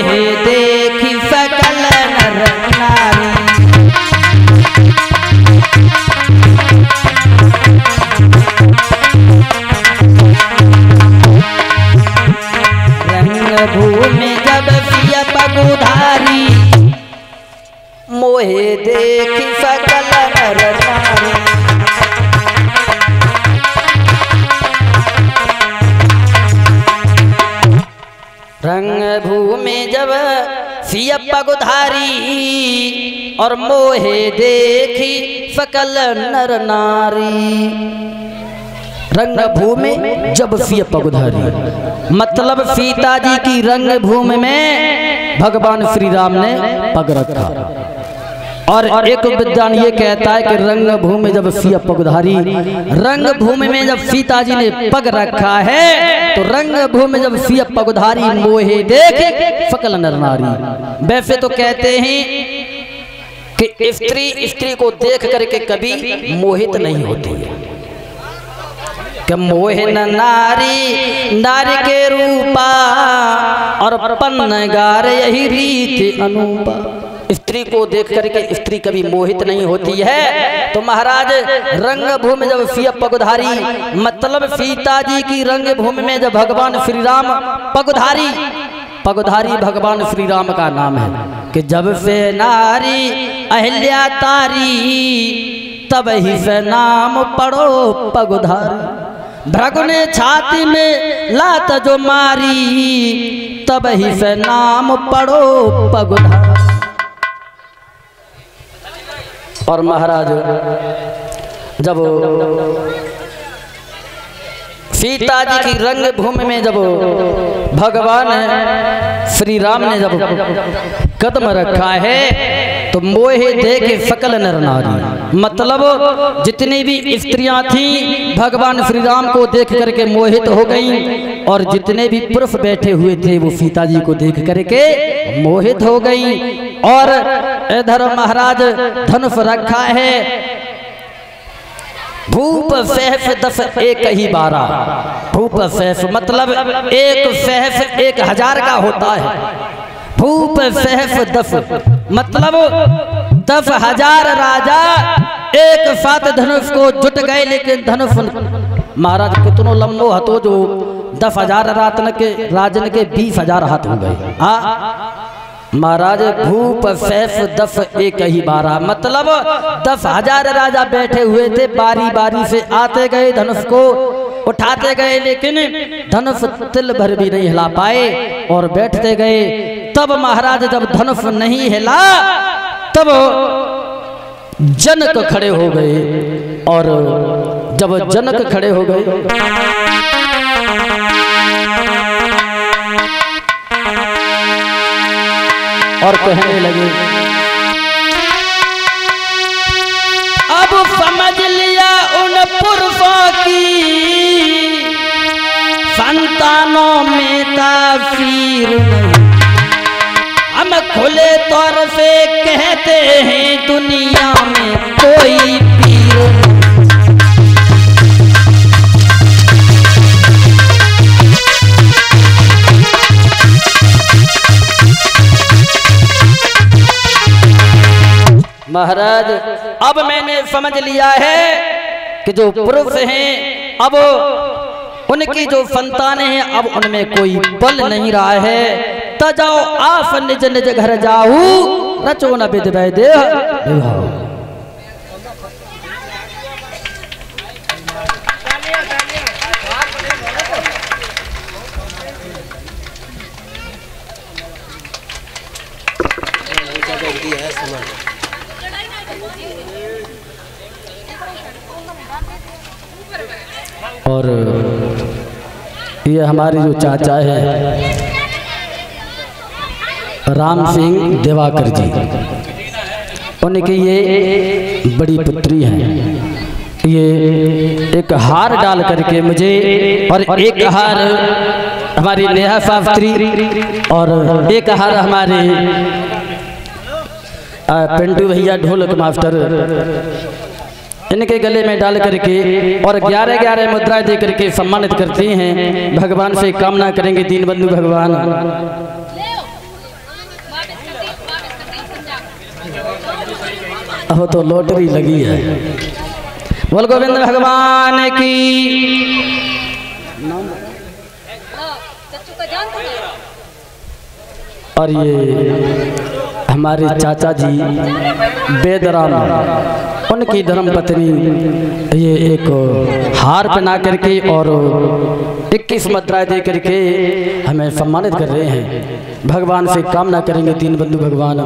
मोहे देखी सकल नर नारी। रंग भूमि जब सिय पगुधारी, मोहे देखी सकल नर नारी। रंग भूमि जब सिय पगुधारी, और मोहे देखी सकल नर नारी। रंग भूमि जब सिय पगुधारी, मतलब सीता जी की रंग भूमि में भगवान श्री राम ने पग रखा। और एक विद्वान ये कहता है कि रंग भूमि जब सिय पगुधारी, रंग भूमि में जब सीता जी ने पग रखा है तो रंग भूमि जब सिय पगुधारी, मोहे देख सकल नर नारी। वैसे तो कहते हैं कि स्त्री को देख करके कभी मोहित नहीं होती है, कि मोहे न नारी नारी के रूपा, और पन्न गार यही रीत अनूपा। स्त्री को देख करके स्त्री कभी मोहित नहीं होती है। तो महाराज रंग भूमि जब सिय पगुधारी, मतलब सीता जी की रंग भूमि में जब भगवान श्री राम पगुधारी, पगुधारी भगवान श्री राम का नाम है कि जब से नारी अहिल्या तारी, तब ही से नाम पड़ो पगुधारी। भृगु ने छाती में लात जो मारी, तब ही से नाम पड़ो पगुधारी। और महाराज जब सीता जी की रंग भूमि में जब भगवान श्री राम ने जब कदम रखा है तो मोहे देखे सकल नर नारी, मतलब जितनी भी स्त्रियां थी भगवान श्री राम को देख करके मोहित हो गईं, और जितने भी पुरुष बैठे हुए थे वो सीता जी को देख करके मोहित हो गईं। और इधर महाराज धनुष रखा है, भूप सहस दस एक ही बारा। भूप सहस मतलब एक सहस 1000 का होता है। भूप सहस 10 मतलब 10,000 राजा एक साथ धनुष को जुट गए, लेकिन धनुष महाराज कितनों लंबो हतो जो 10,000 राजन के 20,000 हाथ हो गए। महाराज भूप सैफ 10 एक ही बारा, मतलब 10,000 राजा बैठे हुए थे, बारी बारी से आते गए, धनुष को उठाते गए, लेकिन धनुष तिल भर भी नहीं हिला पाए और बैठते गए। तब महाराज जब धनुष नहीं हिला तब जनक खड़े हो गए, और जब जनक खड़े हो गए और कहने लगे, अब समझ लिया उन पुरखों की संतानों में तासीर नहीं, हम खुले तौर से कहते हैं दुनिया में कोई पीर नहीं। महाराज अब मैंने समझ लिया है कि जो पुरुष हैं अब उनकी जो संतानें हैं अब उनमें कोई बल नहीं रहा है। त जाओ आप निज निज घर जाऊ, रचो न विध देह। और ये हमारे जो चाचा है राम सिंह दिवाकर जी, उनकी ये बड़ी पुत्री हैं। ये एक हार डाल करके मुझे, और एक हार हमारी नेहा शास्त्री, और एक हार हमारे पिंटू भैया ढोलक मास्टर, इनके गले में डाल करके और 11-11 मुद्राएं दे करके सम्मानित करते हैं। भगवान से कामना करेंगे, दीनबंधु भगवान अब तो लॉटरी लगी है। बोल गोविंद भगवान की। और ये हमारे चाचा जी बेदराम, उनकी धर्म पत्नी ये एक हार पहना करके और 21 मुद्राएं दे करके हमें सम्मानित कर रहे हैं। भगवान से कामना करेंगे दीन बंधु भगवान